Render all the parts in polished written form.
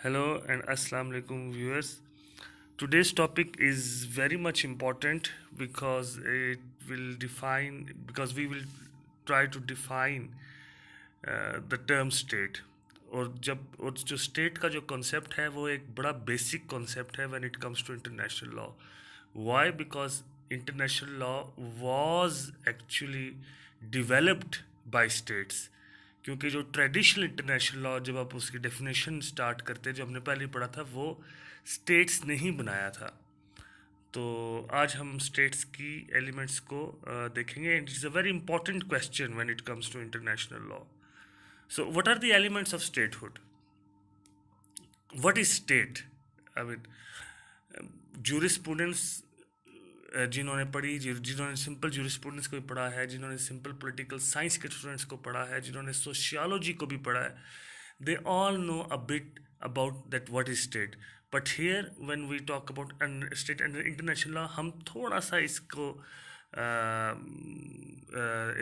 Hello and Assalamu alaikum viewers. Today's topic is very much important because we will try to define the term state. और जो state का जो concept है वो एक बड़ा बेसिक कॉन्सेप्ट है when it comes to international law. Why? Because international law was actually developed by states. क्योंकि जो ट्रेडिशनल इंटरनेशनल लॉ, जब आप उसकी डेफिनेशन स्टार्ट करते हैं, जो हमने पहले पढ़ा था, वो स्टेट्स ने ही बनाया था. तो आज हम स्टेट्स की एलिमेंट्स को देखेंगे. And it's a very important question when it comes to international law. So what are the elements of statehood? What is state? I mean jurisprudence जिन्होंने पढ़ी, जिन्होंने सिंपल जूरिस्प्रूडेंस को भी पढ़ा है, जिन्होंने सिंपल पॉलिटिकल साइंस के स्टूडेंट्स को पढ़ा है, जिन्होंने सोशियोलॉजी को भी पढ़ा है, they all know a bit about that what is state. But here when we talk about state and international law, हम थोड़ा सा इसको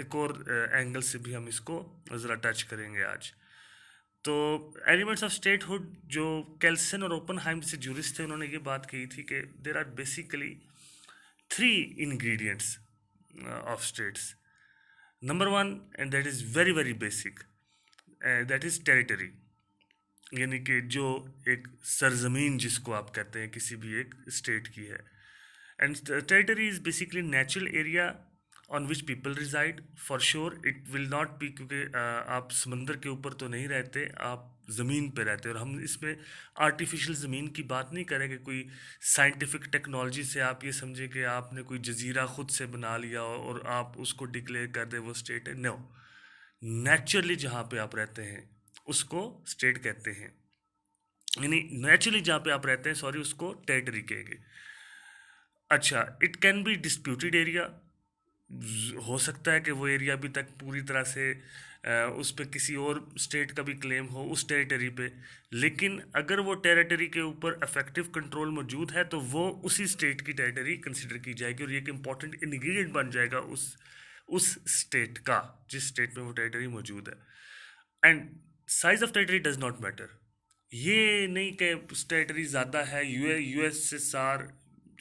एक और एंगल से भी हम इसको ज़रा टच करेंगे आज. तो एलिमेंट्स ऑफ स्टेटहुड, जो कैल्सन और ओपनहाइम जैसे जूरिस्ट थे, उन्होंने ये बात कही थी कि there are basically three ingredients of states. Number one, and that is very very basic, that is territory. यानी कि जो एक सरजमीन जिसको आप कहते हैं किसी भी एक स्टेट की है. And territory is basically natural area on which people reside. For sure it will not be, क्योंकि आप समंदर के ऊपर तो नहीं रहते, आप ज़मीन पे रहते हैं. और हम इसमें आर्टिफिशियल ज़मीन की बात नहीं करेंगे. कोई साइंटिफिक टेक्नोलॉजी से आप ये समझे कि आपने कोई जजीरा खुद से बना लिया और आप उसको डिक्लेयर कर दे वो स्टेट है. नो, नेचुरली जहाँ पे आप रहते हैं उसको स्टेट कहते हैं. यानी नेचुरली जहाँ पे आप रहते हैं, सॉरी, उसको टेरिटरी कहेंगे. अच्छा, it can be disputed area. हो सकता है कि वो एरिया अभी तक पूरी तरह से उस पर किसी और स्टेट का भी क्लेम हो उस टेरिटरी पे, लेकिन अगर वो टेरिटरी के ऊपर इफेक्टिव कंट्रोल मौजूद है तो वो उसी स्टेट की टेरिटरी कंसिडर की जाएगी और ये एक इम्पॉर्टेंट इंग्रेडिएंट बन जाएगा उस स्टेट का, जिस स्टेट में वो टेरिटरी मौजूद है. And size of territory does not matter. ये नहीं कि टेरिटरी ज़्यादा है, यूएसएसआर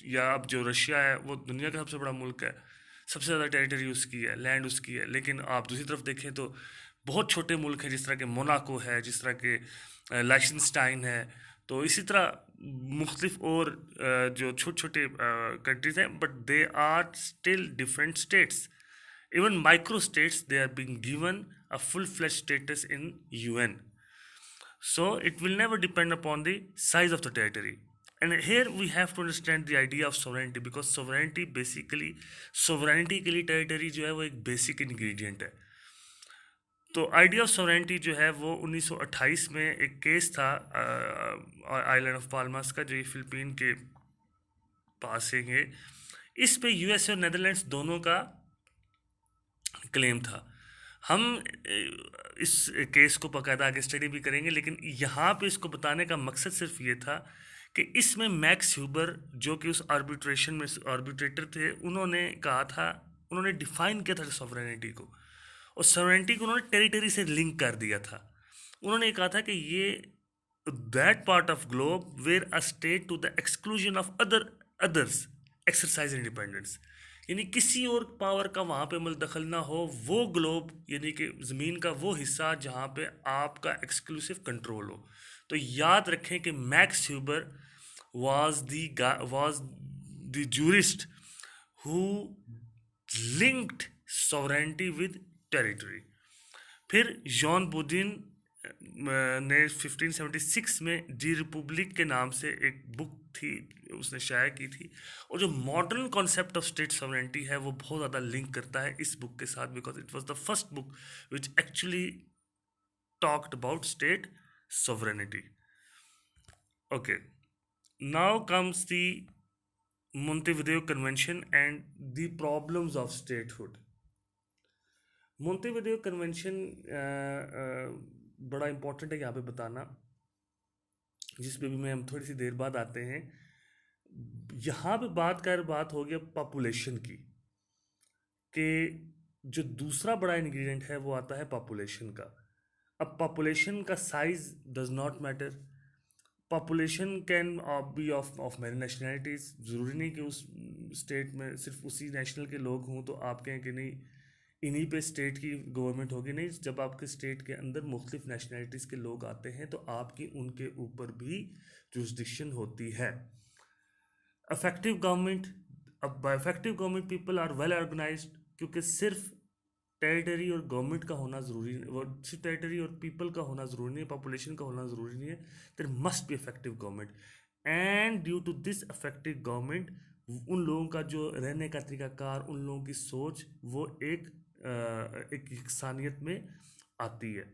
या अब जो रशिया है वो दुनिया का सबसे बड़ा मुल्क है, सबसे ज़्यादा टेरिटरी उसकी है, लैंड उसकी है. लेकिन आप दूसरी तरफ देखें तो बहुत छोटे मुल्क हैं, जिस तरह के मोनाको है, जिस तरह के लाइचनस्टाइन है. तो इसी तरह मुख्तलिफ और जो छोटे छोटे कंट्रीज़ हैं, but they are still different states. Even micro states, they are being given a full-fledged status in UN. So it will never depend upon the size of the territory. And here we have to understand the idea of sovereignty, because sovereignty basically, sovereignty के लिए territory जो है वो एक basic ingredient है. तो idea of sovereignty जो है वो 1928 में एक केस था आइलैंड ऑफ पाल्मास का, जो ये फिलिपीन के पास है. इस पे यूएस और नेदरलैंड्स दोनों का क्लेम था. हम इस केस को बाकायदा आगे स्टडी भी करेंगे, लेकिन यहाँ पे इसको बताने का मकसद सिर्फ ये था कि इसमें मैक्स ह्यूबर, जो कि उस आर्बिट्रेशन में आर्बिट्रेटर थे, उन्होंने कहा था, उन्होंने डिफाइन किया था सॉवरेनिटी को, और सॉवरेनिटी को उन्होंने टेरिटरी से लिंक कर दिया था. उन्होंने कहा था कि ये that part of globe where a state to the exclusion of others exercise independence. यानी किसी और पावर का वहाँ पे मुलदखल ना हो, वो ग्लोब यानी कि ज़मीन का वो हिस्सा जहाँ पे आपका एक्सक्लूसिव कंट्रोल हो. तो याद रखें कि max Huber was the jurist who linked sovereignty with territory. फिर जॉन बुदिन ने 1576 में डी रिपब्लिक के नाम से एक बुक थी, उसने शाया की थी, और जो modern concept of state sovereignty है वो बहुत ज़्यादा लिंक करता है इस बुक के साथ, because it was the first book which actually talked about state sovereignty. Okay, now comes the Montevideo convention and the problems of statehood. Montevideo convention बड़ा इंपॉर्टेंट है यहाँ पे बताना, जिस पे भी मैं हम थोड़ी सी देर बाद आते हैं. यहाँ पे बात हो गया पॉपुलेशन की, कि जो दूसरा बड़ा इंग्रेडिएंट है वो आता है पॉपुलेशन का. अब पॉपुलेशन का size does not matter. Population can be of many nationalities, ज़रूरी नहीं कि उस स्टेट में सिर्फ उसी नेशनल के लोग हों तो आप कहें कि नहीं इन्हीं पे स्टेट की गवर्नमेंट होगी। नहीं, जब आपके स्टेट के अंदर मुख्तलिफ नेशनैलिटीज़ के लोग आते हैं तो आपकी उनके ऊपर भी जुरिस्डिक्शन होती है। इफेक्टिव गवर्नमेंट, अब by effective government people are well organised, क्योंकि सिर्फ टेरिटरी और गवर्नमेंट का होना ज़रूरी, वो सिर्फ टेरिटरी और पीपल का होना ज़रूरी नहीं है, पॉपुलेशन का होना ज़रूरी नहीं है। There must be effective government, and due to this effective government उन लोगों का जो रहने का तरीकाकार, उन लोगों की सोच, वो एक इंसानियत में आती है।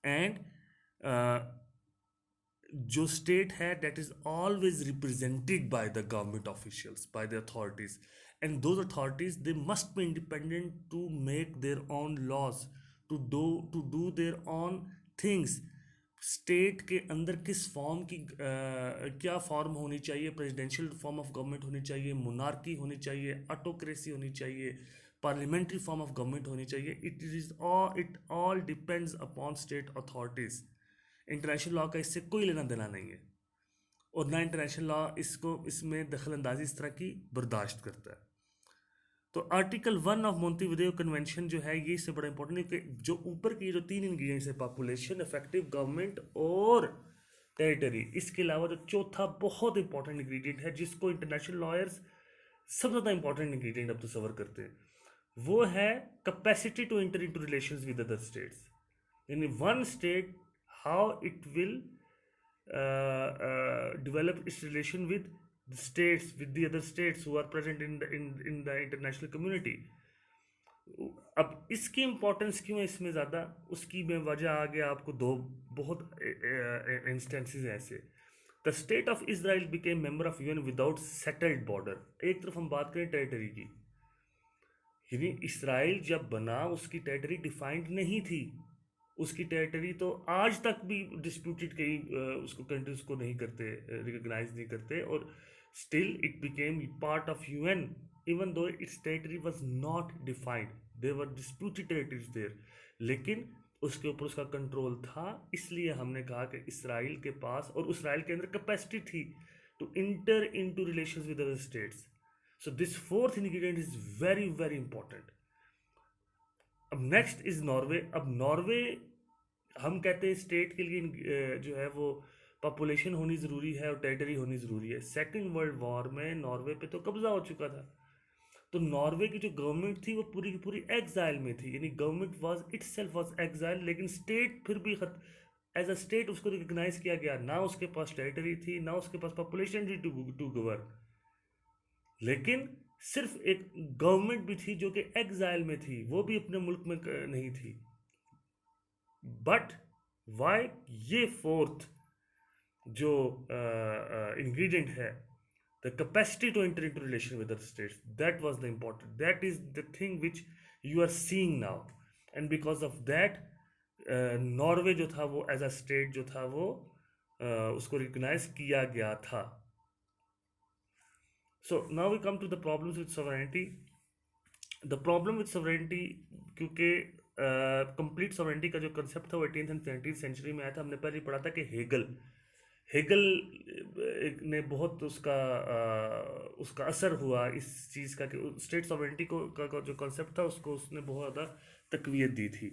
एंड जो स्टेट है that is always represented by the government officials, by the authorities, and those authorities they must be independent to make their own laws, to do their own things. State के अंदर किस form की क्या form होनी चाहिए, presidential form of government होनी चाहिए, monarchy होनी चाहिए, ऑटोक्रेसी होनी चाहिए, पार्लियामेंट्री फॉर्म ऑफ गवर्नमेंट होनी चाहिए, it all depends upon state authorities. International law का इससे कोई लेना देना नहीं है, और ना इंटरनेशनल लॉ इसमें दखल अंदाजी इस तरह की बर्दाश्त करता है। तो आर्टिकल 1 ऑफ मोंटेविडियो कन्वेंशन जो है ये इससे बड़ा इंपॉर्टेंट है कि जो ऊपर की जो 3 इंग्रेडिएंट्स है, पॉपुलेशन, इफेक्टिव गवर्नमेंट और टेरिटरी, इसके अलावा जो चौथा बहुत इंपॉर्टेंट इंग्रेडिएंट है जिसको इंटरनेशनल लॉयर्स सबसे ज़्यादा इंपॉर्टेंट इंग्रेडिएंट अब तस्वर करते हैं, वो है capacity to enter into relations with other states. यानी one state how it will develop its relation with the states, with the other states who are present in the international community. अब इसकी importance क्यों है इसमें ज़्यादा, उसकी मैं वजह आगे आपको दो बहुत इंस्टेंसेस हैं ऐसे। The state of Israel became member of UN without settled border. एक तरफ हम बात करें टेरिटरी की, यानी इसराइल जब बना उसकी टेरिटरी डिफाइंड नहीं थी, उसकी टेरिटरी तो आज तक भी डिस्प्यूटेड, कई उसको कंट्रीज को नहीं करते, रिकॉग्नाइज नहीं करते, और still it became part of UN even though its territory was not defined, there were disputed territories there, लेकिन उसके ऊपर उसका कंट्रोल था। इसलिए हमने कहा कि इसराइल के पास और इसराइल के अंदर कैपेसिटी थी to enter into relations with other states. So this fourth ingredient is very very important. अब नेक्स्ट इज नॉर्वे। अब नॉर्वे हम कहते हैं स्टेट के लिए जो है वो पॉपुलेशन होनी ज़रूरी है और टेरिटरी होनी ज़रूरी है। सेकेंड वर्ल्ड वॉर में नॉर्वे पे तो कब्जा हो चुका था, तो नॉर्वे की जो गवर्नमेंट थी वो पूरी की पूरी एग्जाइल में थी, यानी government was itself was exile, लेकिन स्टेट फिर भी एज अ स्टेट उसको रिकग्नाइज किया गया। ना उसके पास टेरिटरी थी, ना उसके पास पॉपुलेशन थी टू गवर्न, लेकिन सिर्फ एक गवर्नमेंट भी थी जो कि एग्जाइल में थी, वो भी अपने मुल्क में नहीं थी। बट वाई, ये फोर्थ जो इंग्रेडिएंट है, the capacity to enter into relation with other states, that was the important, that is the thing which you are seeing now, and because of that Norway जो था वो as a state जो था वो उसको recognise किया गया था। So now we come to the problems with sovereignty. The problem with sovereignty, क्योंकि कंप्लीट सॉवरेनिटी का जो कंसेप्ट था वो 18th एंड 17th सेंचुरी में आया था। हमने पहले पढ़ा था कि हेगल ने बहुत उसका असर हुआ इस चीज़ का कि स्टेट सॉवरेनिटी का जो कंसेप्ट था उसको उसने बहुत ज़्यादा तकवीत दी थी।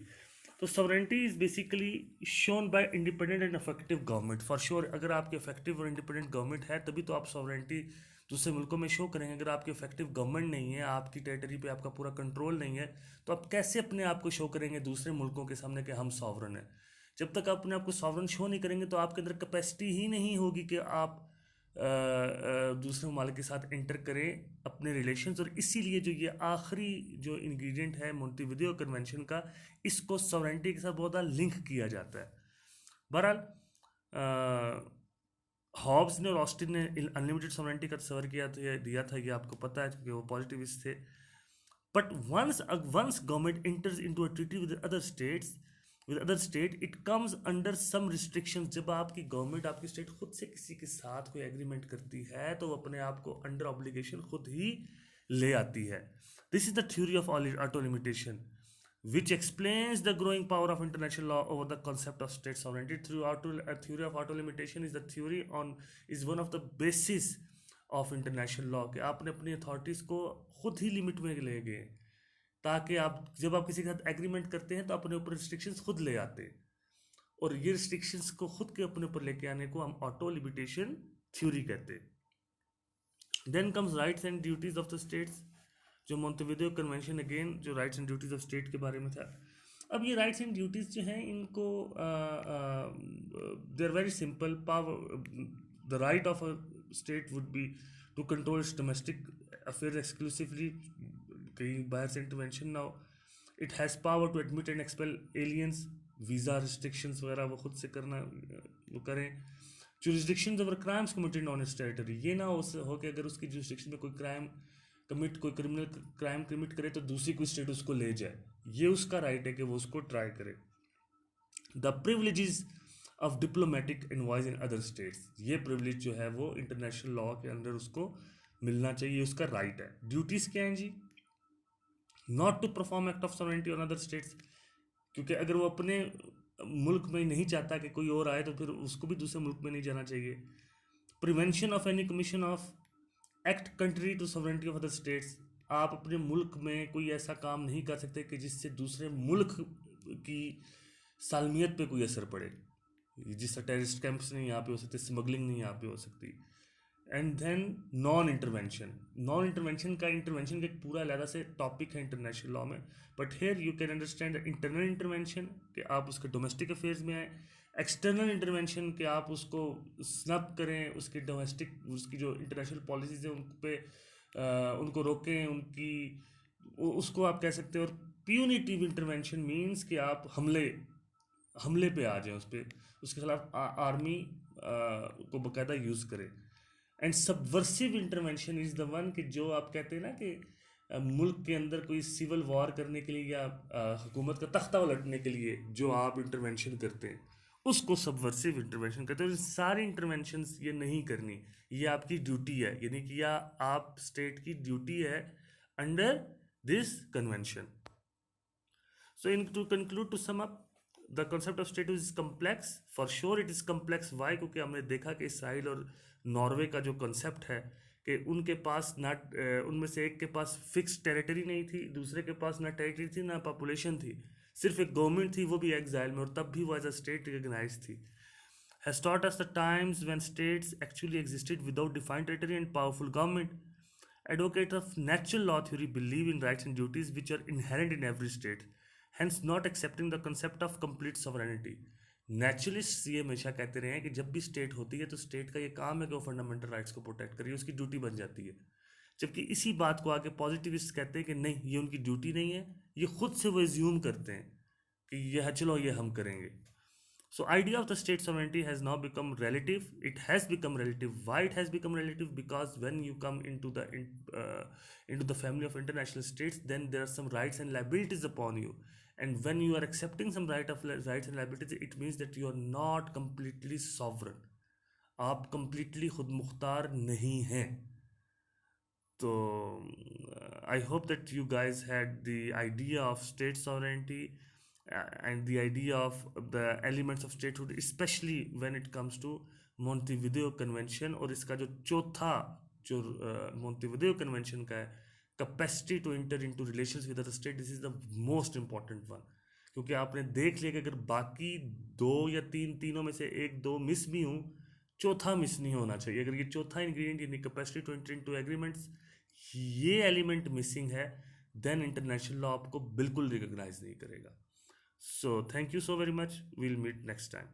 तो sovereignty is basically shown by independent and effective government. For sure अगर आपके इफेक्टिव और इंडिपेंडेंट गवर्नमेंट है तभी तो आप सॉवरेनिटी दूसरे मुल्कों में शो करेंगे। अगर आपकी इफेक्टिव गवर्नमेंट नहीं है, आपकी टेरिटरी पे आपका पूरा कंट्रोल नहीं है, तो आप कैसे अपने आप को शो करेंगे दूसरे मुल्कों के सामने कि हम सॉवरन हैं। जब तक आप अपने आप को सॉवरन शो नहीं करेंगे तो आपके अंदर कैपेसिटी ही नहीं होगी कि आप दूसरे ममालिक के साथ इंटर करें अपने रिलेशंस। और इसीलिए जो ये आखिरी जो इंग्रेडिएंट है मोंटेविडियो कन्वेंशन का, इसको सॉवरेनिटी के साथ बहुत ज़्यादा लिंक किया जाता है। बहरहाल हॉब्स ने और ऑस्टिन ने अनलिमिटेड सॉवरेनिटी का तस्वर दिया था, ये आपको पता है क्योंकि वो पॉजिटिविस्ट थे। But once government enters into a treaty with other state it comes under some restrictions. जब आपकी गवर्नमेंट, आपकी स्टेट खुद से किसी के साथ कोई एग्रीमेंट करती है तो वो अपने आप को अंडर ऑब्लिगेशन खुद ही ले आती है। This is the theory of auto limitation. which explains the growing power of international law over the concept of state sovereignty. Through a theory of auto limitation is the theory on is one of the basis of international law कि आपने अपनी authorities को खुद ही limit में ले गए, ताकि आप जब आप किसी के साथ एग्रीमेंट करते हैं तो अपने ऊपर रिस्ट्रिक्शंस खुद ले आते हैं, और ये रिस्ट्रिक्शंस को खुद के अपने ऊपर लेके आने को हम ऑटो लिमिटेशन थ्योरी कहते हैं। Then comes rights and duties of the states, जो मोंटेविडियो कन्वेंशन अगेन जो rights and duties of state के बारे में था। अब ये राइट्स एंड ड्यूटीज़ जो हैं इनको they are very simple. Power the right of a state would be to control its domestic affair exclusively, कहीं बाहर से इंटरवेंशन ना हो। It has power to admit and expel aliens, visa restrictions वगैरह वो खुद से करना वो करें। Jurisdictions over crimes committed on its territory, ये ना हो कि अगर उसकी जुरिस्डिक्शन में कोई क्रिमिनल क्राइम कमिट करे तो दूसरी कोई स्टेट उसको ले जाए, ये उसका राइट है कि वो उसको ट्राई करे। The privileges of diplomatic envoys in other states, ये प्रिविलेज जो है वो इंटरनेशनल लॉ के अंदर उसको मिलना चाहिए, उसका राइट है। ड्यूटीज़ क्या हैं जी? Not to perform act of sovereignty on other states, क्योंकि अगर वो अपने मुल्क में नहीं चाहता कि कोई और आए तो फिर उसको भी दूसरे मुल्क में नहीं जाना चाहिए। Prevention of any commission of act country to sovereignty of other states, आप अपने मुल्क में कोई ऐसा काम नहीं कर सकते कि जिससे दूसरे मुल्क की सालमियत पे कोई असर पड़े, जिससे टेररिस्ट कैंप्स नहीं यहाँ पे हो सकते, स्मगलिंग नहीं यहाँ पे हो सकती। एंड देन नॉन इंटरवेंशन का एक पूरा अलग से टॉपिक है इंटरनेशनल लॉ में, but here you can understand internal intervention कि आप उसके डोमेस्टिक अफेयर्स में आए, एक्सटर्नल इंटरवेंशन कि आप उसको स्नब करें, उसकी उसकी जो इंटरनेशनल पॉलिसीज़ हैं उन पे उनको रोकें, उसको आप कह सकते हैं। और प्यूनिटिव इंटरवेंशन मीन्स कि आप हमले पे आ जाएं, उसके खिलाफ आर्मी को बाकायदा यूज़ करें। And subversive intervention is the one कि जो आप कहते हैं ना कि मुल्क के अंदर कोई सिविल वॉर करने के लिए या हुकूमत का तख्ता उलटने के लिए जो आप इंटरवेंशन करते हैं उसको सबवर्सिव इंटरवेंशन कहते हैं। सारी इंटरवेंशंस ये नहीं करनी, ये आपकी ड्यूटी है, यानी कि यह आप स्टेट की ड्यूटी है under this convention. So in to conclude, to sum up, the concept of state is complex, for sure it is complex. Why? क्योंकि हमने देखा कि इसराइल और नॉर्वे का जो कॉन्सेप्ट है कि उनके पास ना उनमें से एक के पास फिक्स टेरिटरी नहीं थी, दूसरे के पास ना टेरिटरी थी ना पॉपुलेशन थी, सिर्फ एक गवर्नमेंट थी, वो भी एग्जाइल में, और तब भी वो एज अ स्टेट रिकग्नाइज थी। Has taught us the times when states actually existed without defined territory and powerful government. Advocates of natural law theory believe in rights and duties which are inherent in every state, hence not accepting the concept of complete sovereignty. Naturalist ये हमेशा कहते रहे हैं कि जब भी state होती है तो स्टेट का ये काम है कि वो फंडामेंटल राइट्स को प्रोटेक्ट करिए, उसकी ड्यूटी बन जाती है। जबकि इसी बात को आके पॉजिटिविस्ट कहते हैं कि नहीं, ये उनकी ड्यूटी नहीं है, ये खुद से वो एज्यूम करते हैं कि ये चलो ये हम करेंगे। So idea of the state sovereignty has now become relative. It has become relative. Why it has become relative? Because when you come into the family of international states, then there are some rights and liabilities upon you. And when you are accepting some rights and liabilities, it means that you are not completely sovereign. आप completely खुद मुख्तार नहीं हैं। So I hope that you guys had the idea of state sovereignty and the idea of the elements of statehood, especially when it comes to Montevideo Convention। और इसका जो चौथा जो Montevideo Convention का है, capacity to enter into relations with other state, this is the most important one. क्योंकि आपने देख लिया कि अगर बाकी दो या तीनों में से एक दो मिस भी हूँ, चौथा मिस नहीं होना चाहिए। अगर ये चौथा इंग्रेडिएंट यानी capacity to enter into agreements, ये एलिमेंट मिसिंग है, देन इंटरनेशनल लॉ आपको बिल्कुल रिकॉग्नाइज नहीं करेगा। So thank you so very much, we'll meet next time.